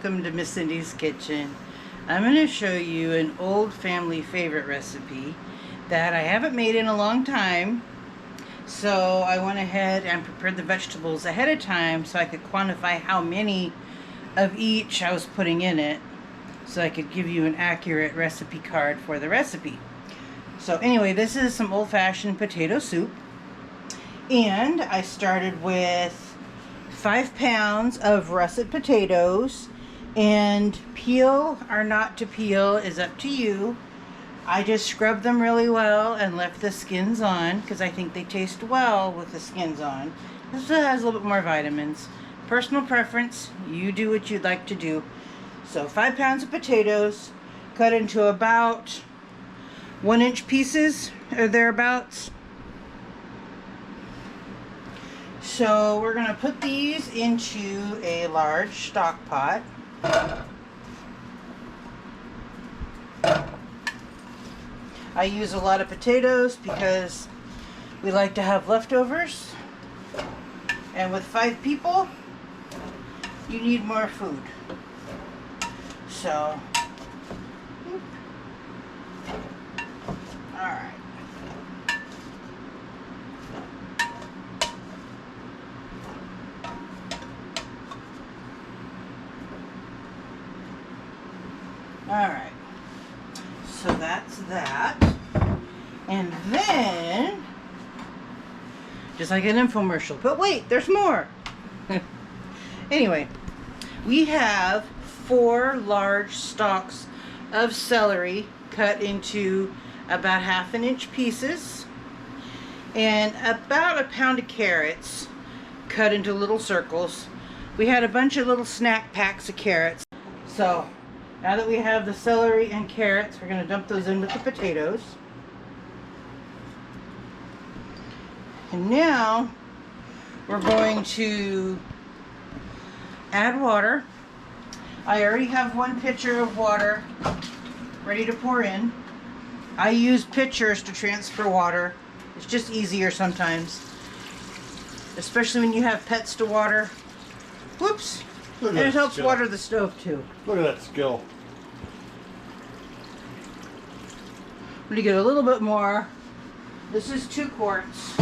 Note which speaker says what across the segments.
Speaker 1: welcome to Miss Cindy's Kitchen. I'm going to show you an old family favorite recipe that I haven't made in a long time. So I went ahead and prepared the vegetables ahead of time so I could quantify how many of each I was putting in it, so I could give you an accurate recipe card for the recipe. So anyway, this is some old-fashioned potato soup, and I started with 5 pounds of russet potatoes, and peel or not to peel is up to you. I just scrubbed them really well and left the skins on because I think they taste well with the skins on. This has a little bit more vitamins. Personal preference, you do what you'd like to do. So 5 pounds of potatoes cut into about 1-inch pieces or thereabouts. So we're going to put these into a large stock pot. I use a lot of potatoes because we like to have leftovers. And with 5 people, you need more food. So, alright. Alright, so that's that. And then, just like an infomercial, but wait, there's more. Anyway, we have 4 large stalks of celery cut into about 1/2 inch pieces, and about 1 pound of carrots cut into little circles. We had a bunch of little snack packs of carrots. So now that we have the celery and carrots, we're going to dump those in with the potatoes. And now we're going to add water. I already have 1 pitcher of water ready to pour in. I use pitchers to transfer water. It's just easier sometimes, especially when you have pets to water. Whoops. And it helps water the stove too.
Speaker 2: Look at that skill.
Speaker 1: I'm going to get a little bit more. This is 2 quarts.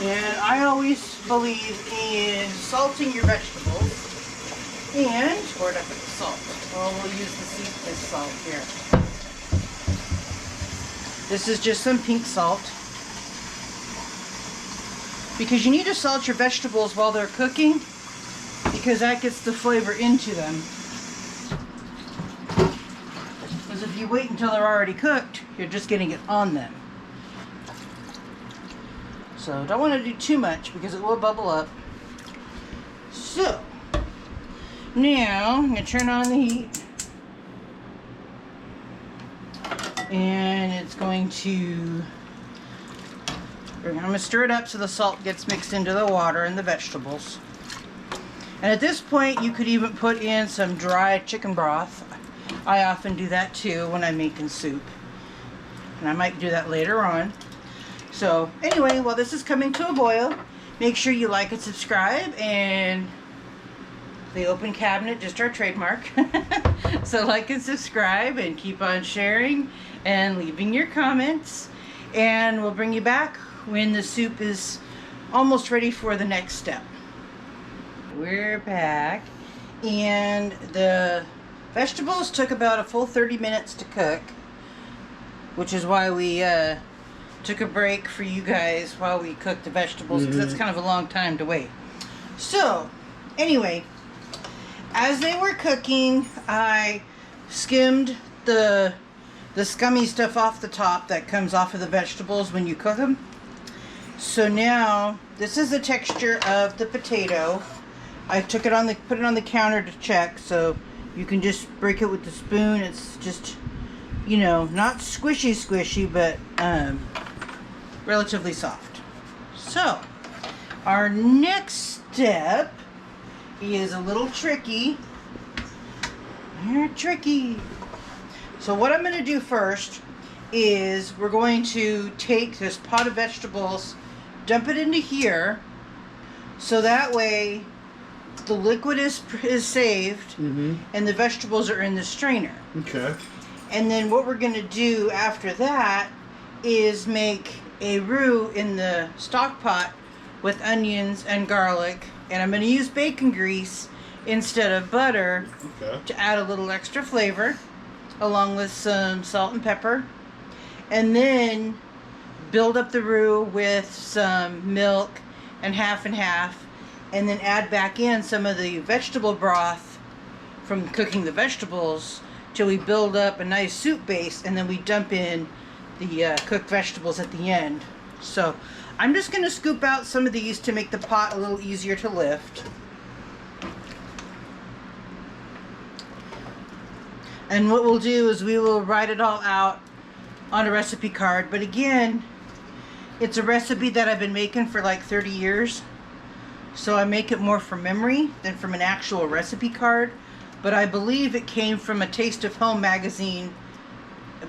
Speaker 1: And I always believe in salting your vegetables. And where'd I put the salt? Well, we'll use the sea salt here. This is just some pink salt, because you need to salt your vegetables while they're cooking, because that gets the flavor into them. Because if you wait until they're already cooked, you're just getting it on them. So don't want to do too much because it will bubble up. So now I'm going to turn on the heat, and it's going to, I'm going to stir it up so the salt gets mixed into the water and the vegetables. And at this point you could even put in some dry chicken broth. I often do that too when I'm making soup, and I might do that later on. So anyway, while this is coming to a boil, make sure you like and subscribe, and the open cabinet, just our trademark. So like and subscribe, and keep on sharing and leaving your comments, and we'll bring you back when the soup is almost ready for the next step. We're back, and the vegetables took about a full 30 minutes to cook, which is why we took a break for you guys while we cooked the vegetables, because that's kind of a long time to wait. So anyway, as they were cooking, I skimmed the scummy stuff off the top that comes off of the vegetables when you cook them. So now this is the texture of the potato. I took it on the, put it on the counter to check, so you can just break it with the spoon. It's just, you know, not squishy, but relatively soft. So our next step is a little tricky. They're tricky. So what I'm going to do first is we're going to take this pot of vegetables, dump it into here, So that way the liquid is saved
Speaker 2: Mm-hmm.
Speaker 1: and the vegetables are in the strainer.
Speaker 2: Okay.
Speaker 1: And then what we're going to do after that is make a roux in the stock pot with onions and garlic. And I'm going to use bacon grease instead of butter to add a little extra flavor, along with some salt and pepper. And then build up the roux with some milk and half, and then add back in some of the vegetable broth from cooking the vegetables till we build up a nice soup base, and then we dump in the cooked vegetables at the end. So I'm just going to scoop out some of these to make the pot a little easier to lift. And what we'll do is we will write it all out on a recipe card. But again, it's a recipe that I've been making for like 30 years. So I make it more from memory than from an actual recipe card. But I believe it came from a Taste of Home magazine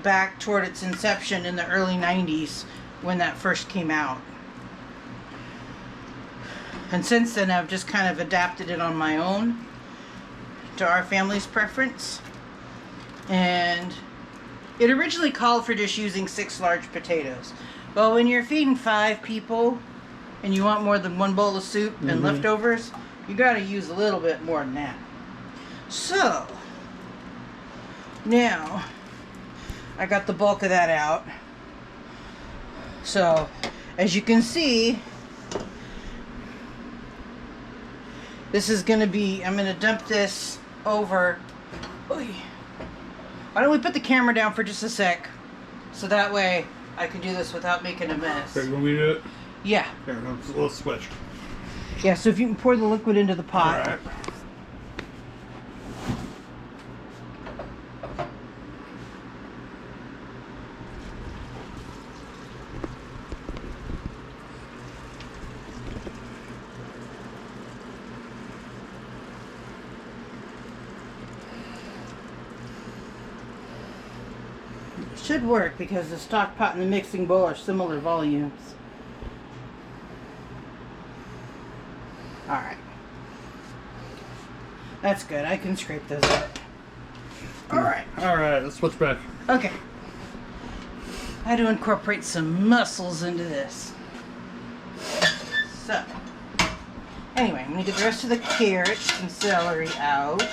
Speaker 1: back toward its inception in the early 90s when that first came out. And since then I've just kind of adapted it on my own to our family's preference. And it originally called for just using 6 large potatoes. Well, when you're feeding 5 people and you want more than 1 bowl of soup and leftovers, you got to use a little bit more than that. So, now I got the bulk of that out. So, as you can see, this is going to be, I'm going to dump this over. Oy. Why don't we put the camera down for just a sec, so that way I can do this without making a mess.
Speaker 2: Okay, you want me to do it?
Speaker 1: Yeah.
Speaker 2: Here, it's a little switch.
Speaker 1: Yeah, so if you can pour the liquid into the pot.
Speaker 2: All right.
Speaker 1: Should work because the stock pot and the mixing bowl are similar volumes. Alright. That's good. I can scrape those up. Alright.
Speaker 2: Alright, let's switch back.
Speaker 1: Okay. I had to incorporate some mussels into this. So. Anyway, I'm going to get the rest of the carrots and celery out.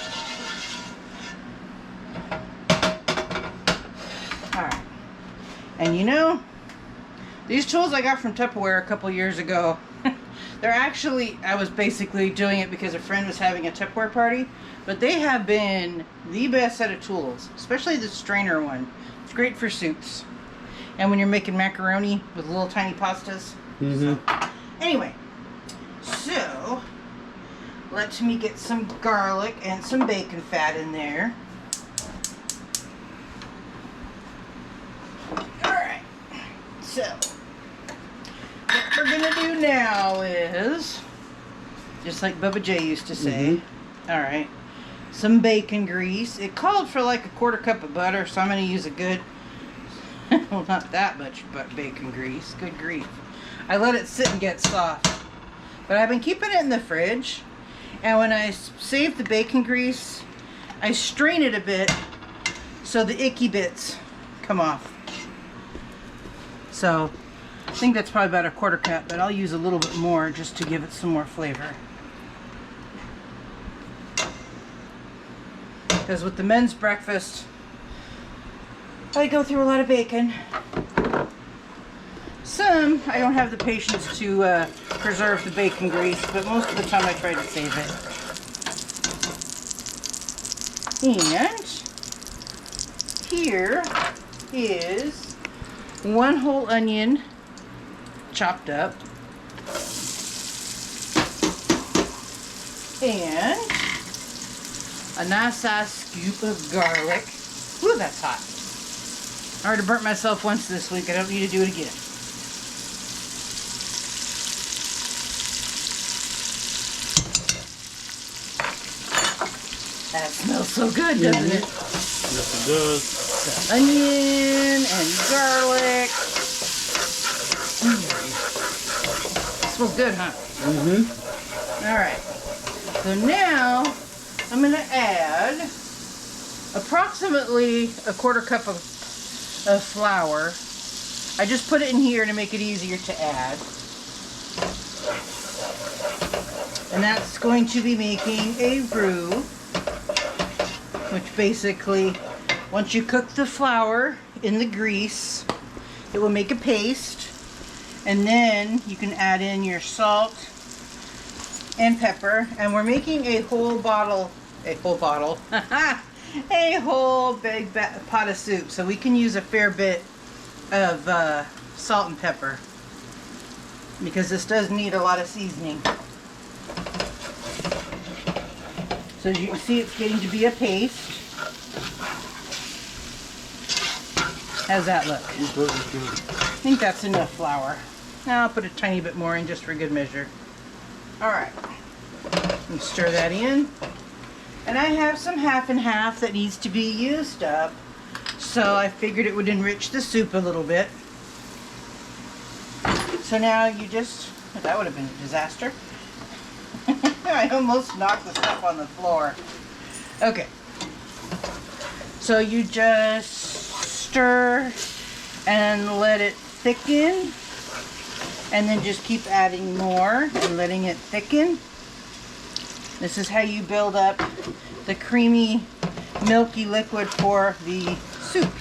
Speaker 1: Alright. And you know, these tools I got from Tupperware a couple years ago, they're actually, I was basically doing it because a friend was having a Tupperware party, but they have been the best set of tools, especially the strainer one. It's great for soups. And when you're making macaroni with little tiny pastas. So, anyway, so let me get some garlic and some bacon fat in there. Alright, so what we're gonna do now is, just like Bubba J used to say, alright, some bacon grease. It called for like a 1/4 cup of butter, so I'm gonna use a good, well, not that much, but bacon grease. Good grief. I let it sit and get soft. But I've been keeping it in the fridge, and when I save the bacon grease, I strain it a bit so the icky bits come off. So I think that's probably about a 1/4 cup, but I'll use a little bit more just to give it some more flavor. Because with the men's breakfast, I go through a lot of bacon. Some, I don't have the patience to preserve the bacon grease, but most of the time I try to save it. And here is 1 whole onion chopped up. And a nice size scoop of garlic. Ooh, that's hot. I already burnt myself once this week. I don't need to do it again. That smells so good, doesn't it?
Speaker 2: Yes, it does.
Speaker 1: The onion and garlic. Smells good, huh? Alright, so now I'm going to add approximately a quarter cup of flour. I just put it in here to make it easier to add. And that's going to be making a roux, which basically, once you cook the flour in the grease, it will make a paste. And then you can add in your salt and pepper. And we're making a whole big pot of soup. So we can use a fair bit of salt and pepper, because this does need a lot of seasoning. So as you can see, it's getting to be a paste. How's that look? I think that's enough flour. Now I'll put a tiny bit more in just for good measure. Alright. Stir that in. And I have some half and half that needs to be used up. So I figured it would enrich the soup a little bit. So now you just, that would have been a disaster. I almost knocked the stuff on the floor. Okay. So you just stir and let it thicken. And then just keep adding more and letting it thicken. This is how you build up the creamy, milky liquid for the soup.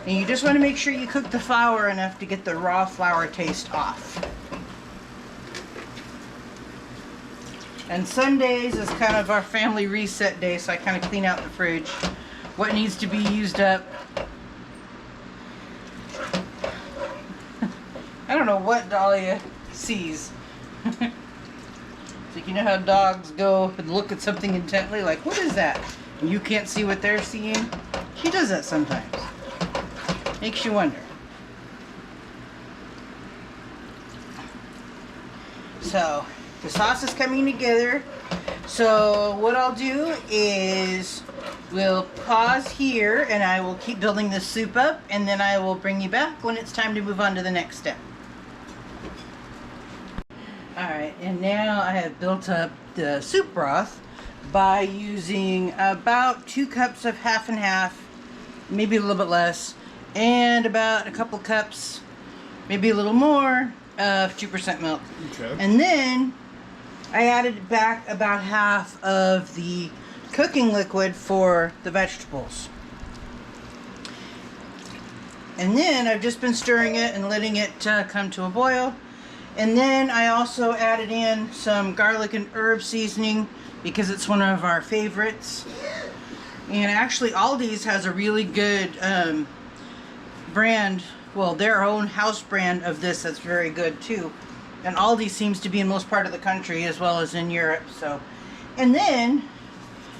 Speaker 1: And you just want to make sure you cook the flour enough to get the raw flour taste off. And Sundays is kind of our family reset day, so I kind of clean out the fridge. What needs to be used up. I don't know what Dahlia sees. So you know how dogs go and look at something intently, like, what is that? And you can't see what they're seeing? She does that sometimes. Makes you wonder. So the sauce is coming together. So what I'll do is we'll pause here and I will keep building this soup up, and then I will bring you back when it's time to move on to the next step. Alright, and now I have built up the soup broth by using about 2 cups of half and half, maybe a little bit less, and about a couple cups, maybe a little more, of 2% milk.
Speaker 2: Okay.
Speaker 1: And then I added back about half of the cooking liquid for the vegetables. And then I've just been stirring it and letting it come to a boil. And then I also added in some garlic and herb seasoning because it's one of our favorites. And actually Aldi's has a really good brand, well, their own house brand of this that's very good too. And Aldi seems to be in most part of the country as well as in Europe. So, and then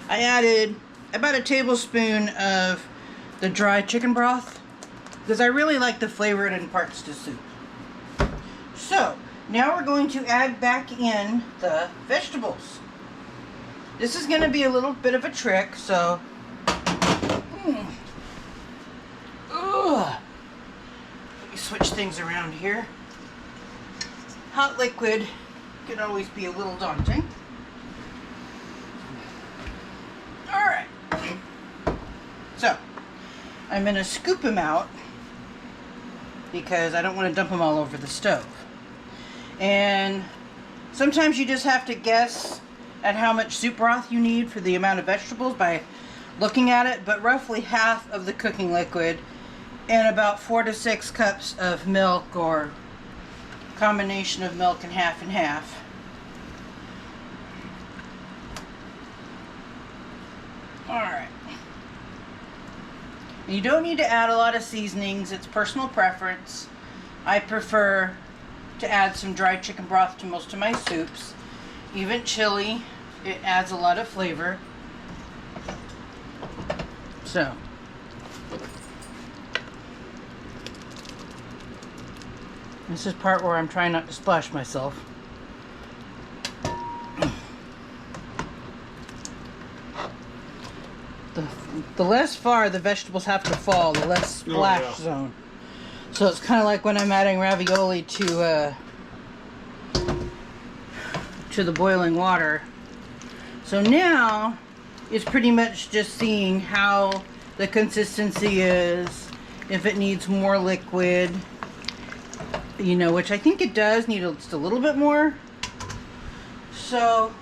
Speaker 1: I added about a tablespoon of the dry chicken broth because I really like the flavor it imparts to soup. So now we're going to add back in the vegetables. This is going to be a little bit of a trick, so let me switch things around here. Hot liquid can always be a little daunting. Alright, so I'm going to scoop them out because I don't want to dump them all over the stove. And sometimes you just have to guess at how much soup broth you need for the amount of vegetables by looking at it, but roughly half of the cooking liquid and about 4 to 6 cups of milk, or combination of milk and half. Alright. You don't need to add a lot of seasonings, it's personal preference. I prefer to add some dry chicken broth to most of my soups. Even chili, it adds a lot of flavor. So, this is part where I'm trying not to splash myself. The less far the vegetables have to fall, the less splash zone. So it's kind of like when I'm adding ravioli to the boiling water. So now it's pretty much just seeing how the consistency is, if it needs more liquid, you know, which I think it does need just a little bit more. So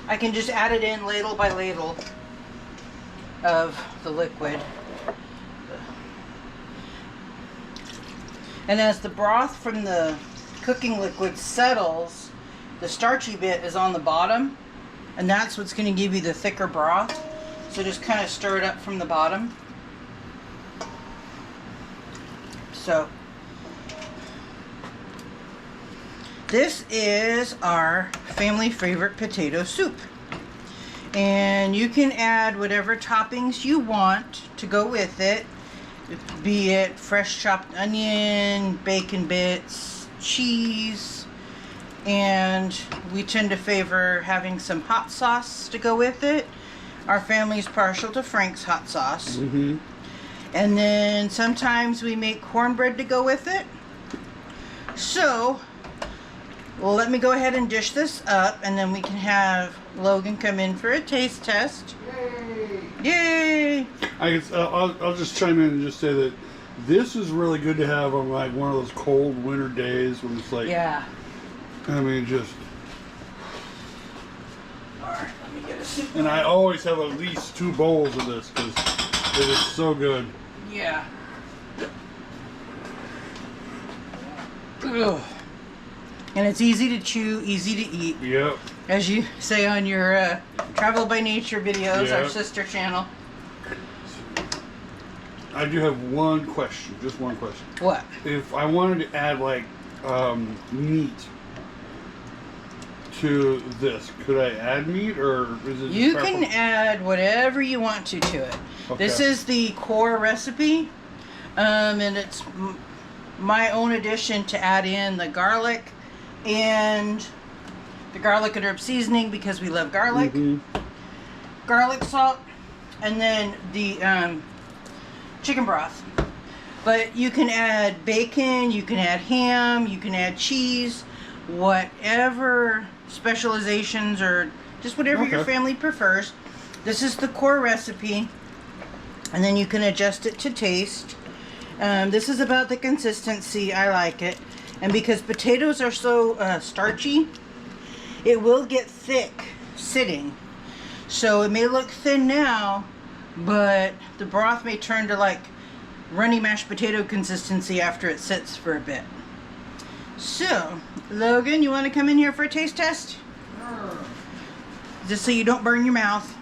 Speaker 1: I can just add it in ladle by ladle of the liquid. And as the broth from the cooking liquid settles, the starchy bit is on the bottom, and that's what's going to give you the thicker broth. So just kind of stir it up from the bottom. So this is our family favorite potato soup. And you can add whatever toppings you want to go with it. Be it fresh chopped onion, bacon bits, cheese, and we tend to favor having some hot sauce to go with it. Our family's partial to Frank's hot sauce.
Speaker 2: Mm-hmm.
Speaker 1: And then sometimes we make cornbread to go with it. So, well, let me go ahead and dish this up, and then we can have Logan come in for a taste test. Yay!
Speaker 2: I'll just chime in and just say that this is really good to have on like one of those cold winter days when it's like,
Speaker 1: Yeah.
Speaker 2: I mean, just.
Speaker 1: Alright, let me get a soup.
Speaker 2: And I always have at least 2 bowls of this because it is so good.
Speaker 1: Yeah. Ugh. And it's easy to chew, easy to eat.
Speaker 2: Yep.
Speaker 1: As you say on your Travel by Nature videos, our
Speaker 2: Yep.
Speaker 1: sister channel.
Speaker 2: I do have one question, just one question.
Speaker 1: What?
Speaker 2: If I wanted to add like meat to this, could I add meat or is it?
Speaker 1: You can add whatever you want to it.
Speaker 2: Okay.
Speaker 1: This is the core recipe, and it's my own addition to add in the garlic and the garlic and herb seasoning because we love garlic.
Speaker 2: Mm-hmm.
Speaker 1: Garlic salt, and then the chicken broth. But you can add bacon, you can add ham, you can add cheese, whatever specializations or just whatever your
Speaker 2: Okay.
Speaker 1: family prefers. This is the core recipe, and then you can adjust it to taste. This is about the consistency. I like it. And because potatoes are so starchy, it will get thick sitting. So it may look thin now, but the broth may turn to like runny mashed potato consistency after it sits for a bit. So, Logan, you want to come in here for a taste test? Just so you don't burn your mouth.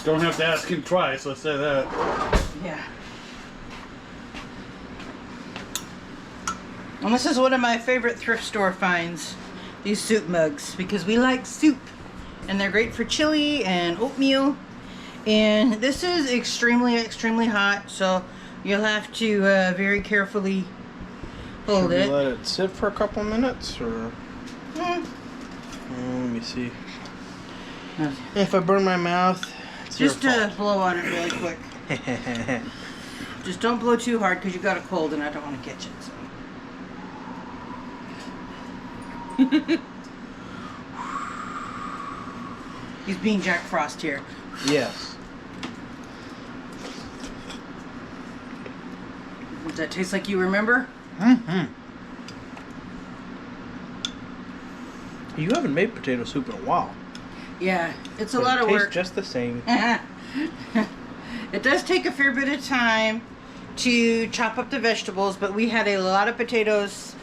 Speaker 2: Don't have to ask him twice, let's say that.
Speaker 1: Yeah. And this is one of my favorite thrift store finds, these soup mugs, because we like soup. And they're great for chili and oatmeal. And this is extremely, extremely hot, so you'll have to very carefully hold
Speaker 3: Should
Speaker 1: it.
Speaker 3: we let it sit for a couple minutes, or?
Speaker 1: Mm.
Speaker 3: Let me see. If I burn my mouth, it's your
Speaker 1: Just
Speaker 3: fault.
Speaker 1: blow on it really quick. Just don't blow too hard because you got a cold and I don't want to catch it. So. He's being Jack Frost here.
Speaker 3: Yes.
Speaker 1: Does that taste like you remember?
Speaker 3: Mm-hmm. You haven't made potato soup in a while.
Speaker 1: Yeah, it's a
Speaker 3: But
Speaker 1: lot
Speaker 3: it
Speaker 1: of
Speaker 3: tastes
Speaker 1: work.
Speaker 3: just the same.
Speaker 1: It does take a fair bit of time to chop up the vegetables, but we had a lot of potatoes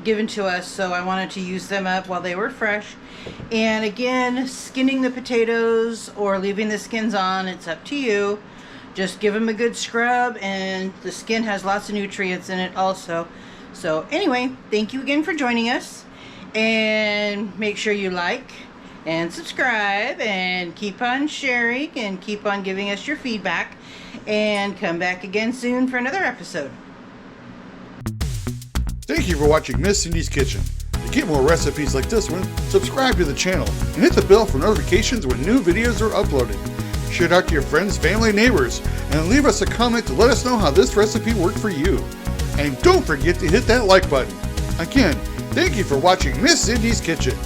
Speaker 1: given to us, so I wanted to use them up while they were fresh. And again, skinning the potatoes or leaving the skins on, it's up to you. Just give them a good scrub, and the skin has lots of nutrients in it also. So anyway, thank you again for joining us, and make sure you like and subscribe and keep on sharing and keep on giving us your feedback, and come back again soon for another episode.
Speaker 4: Thank you for watching Miss Cindy's Kitchen. To get more recipes like this one, subscribe to the channel and hit the bell for notifications when new videos are uploaded. Share it out to your friends, family, and neighbors, and leave us a comment to let us know how this recipe worked for you. And don't forget to hit that like button. Again, thank you for watching Miss Cindy's Kitchen.